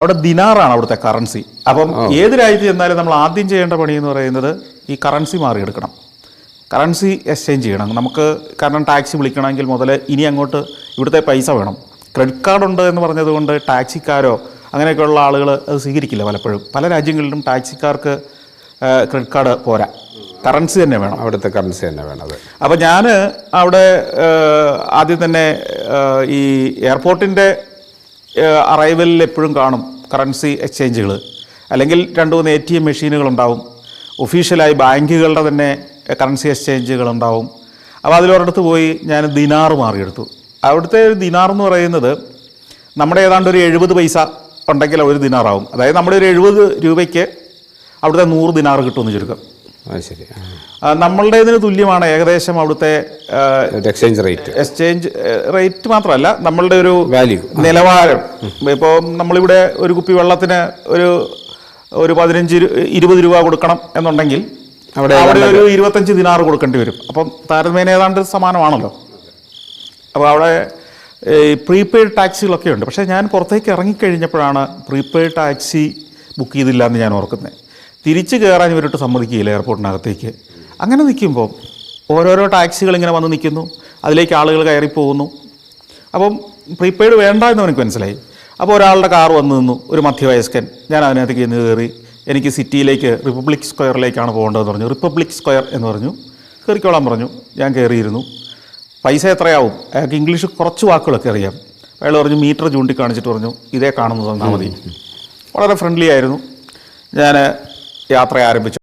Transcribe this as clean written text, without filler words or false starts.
അവിടെ ദിനാറാണ് അവിടുത്തെ കറൻസി. അപ്പം ഏത് രാജ്യത്ത് ചെന്നാലും നമ്മൾ ആദ്യം ചെയ്യേണ്ട പണി എന്ന് പറയുന്നത് ഈ കറൻസി മാറിയെടുക്കണം, കറൻസി എക്സ്ചേഞ്ച് ചെയ്യണം നമുക്ക്. കാരണം ടാക്സി വിളിക്കണമെങ്കിൽ മുതൽ ഇനി അങ്ങോട്ട് ഇവിടുത്തെ പൈസ വേണം. ക്രെഡിറ്റ് കാർഡ് ഉണ്ട് എന്ന് പറഞ്ഞതുകൊണ്ട് ടാക്സിക്കാരോ അങ്ങനെയൊക്കെയുള്ള ആളുകൾ അത് സ്വീകരിക്കില്ല പലപ്പോഴും. പല രാജ്യങ്ങളിലും ടാക്സിക്കാർക്ക് ക്രെഡിറ്റ് കാർഡ് പോരാ, കറൻസി തന്നെ വേണം, അവിടുത്തെ കറൻസി തന്നെ വേണം. അത് അപ്പോൾ ഞാൻ അവിടെ ആദ്യം തന്നെ ഈ എയർപോർട്ടിൻ്റെ അറൈവലിൽ എപ്പോഴും കാണും കറൻസി എക്സ്ചേഞ്ചുകൾ, അല്ലെങ്കിൽ 2-3 ATM മെഷീനുകളുണ്ടാവും. ഒഫീഷ്യലായി ബാങ്കുകളുടെ തന്നെ കറൻസി എക്സ്ചേഞ്ചുകളുണ്ടാവും. അപ്പോൾ അതിലൊരിടത്ത് പോയി ഞാൻ ദിനാർ മാറിയെടുത്തു. അവിടുത്തെ ഒരു ദിനാർ എന്ന് പറയുന്നത് നമ്മുടെ ഏതാണ്ട് ഒരു 70 പൈസ ഉണ്ടെങ്കിൽ ഒരു ദിനാറാവും. അതായത് നമ്മുടെ ഒരു 70 രൂപയ്ക്ക് അവിടുത്തെ 100 ദിനാർ കിട്ടുമെന്ന് ചുരുക്കം. ശരി. നമ്മളുടെ ഇതിന് തുല്യമാണ് ഏകദേശം അവിടുത്തെ എക്സ്ചേഞ്ച് റേറ്റ്. എക്സ്ചേഞ്ച് റേറ്റ് മാത്രമല്ല, നമ്മളുടെ ഒരു വാല്യൂ, നിലവാരം. ഇപ്പോൾ നമ്മളിവിടെ ഒരു കുപ്പി വെള്ളത്തിന് ഒരു 15-20 രൂപ കൊടുക്കണം എന്നുണ്ടെങ്കിൽ അവിടെ ഒരു 25 ദിനാർ കൊടുക്കേണ്ടി വരും. അപ്പം താരതമ്യേന ഏതാണ്ട് സമാനമാണല്ലോ. അപ്പോൾ അവിടെ പ്രീപെയ്ഡ് ടാക്സികളൊക്കെ ഉണ്ട്. പക്ഷേ ഞാൻ പുറത്തേക്ക് ഇറങ്ങിക്കഴിഞ്ഞപ്പോഴാണ് പ്രീപെയ്ഡ് ടാക്സി ബുക്ക് ചെയ്തില്ല എന്ന് ഞാൻ ഓർക്കുന്നത്. തിരിച്ച് കയറാൻ ഇവരോട്ട് സമ്മതിക്കുകയില്ല എയർപോർട്ടിനകത്തേക്ക്. അങ്ങനെ നിൽക്കുമ്പോൾ ഓരോരോ ടാക്സികൾ ഇങ്ങനെ വന്ന് നിൽക്കുന്നു, അതിലേക്ക് ആളുകൾ കയറിപ്പോകുന്നു. അപ്പം പ്രീപെയ്ഡ് വേണ്ട എന്ന് എനിക്ക് മനസ്സിലായി. അപ്പോൾ ഒരാളുടെ കാർ വന്ന് നിന്നു, ഒരു മധ്യവയസ്കൻ. ഞാൻ അതിനകത്തേക്ക് ഇന്ന് കയറി. എനിക്ക് സിറ്റിയിലേക്ക് റിപ്പബ്ലിക് സ്ക്വയറിലേക്കാണ് പോകേണ്ടതെന്ന് പറഞ്ഞു. റിപ്പബ്ലിക് സ്ക്വയർ എന്ന് പറഞ്ഞു. കയറിക്കോളാൻ പറഞ്ഞു. ഞാൻ കയറിയിരുന്നു. പൈസ എത്രയാവും? അയാൾക്ക് ഇംഗ്ലീഷ് കുറച്ച് വാക്കുകളൊക്കെ അറിയാം. അയാൾ പറഞ്ഞു, മീറ്റർ ചൂണ്ടിക്കാണിച്ചിട്ട് പറഞ്ഞു, ഇതേ കാണുന്നത് തന്നാൽ മതി. വളരെ ഫ്രണ്ട്ലി ആയിരുന്നു. ഞാൻ യാത്ര ആരംഭിച്ചു.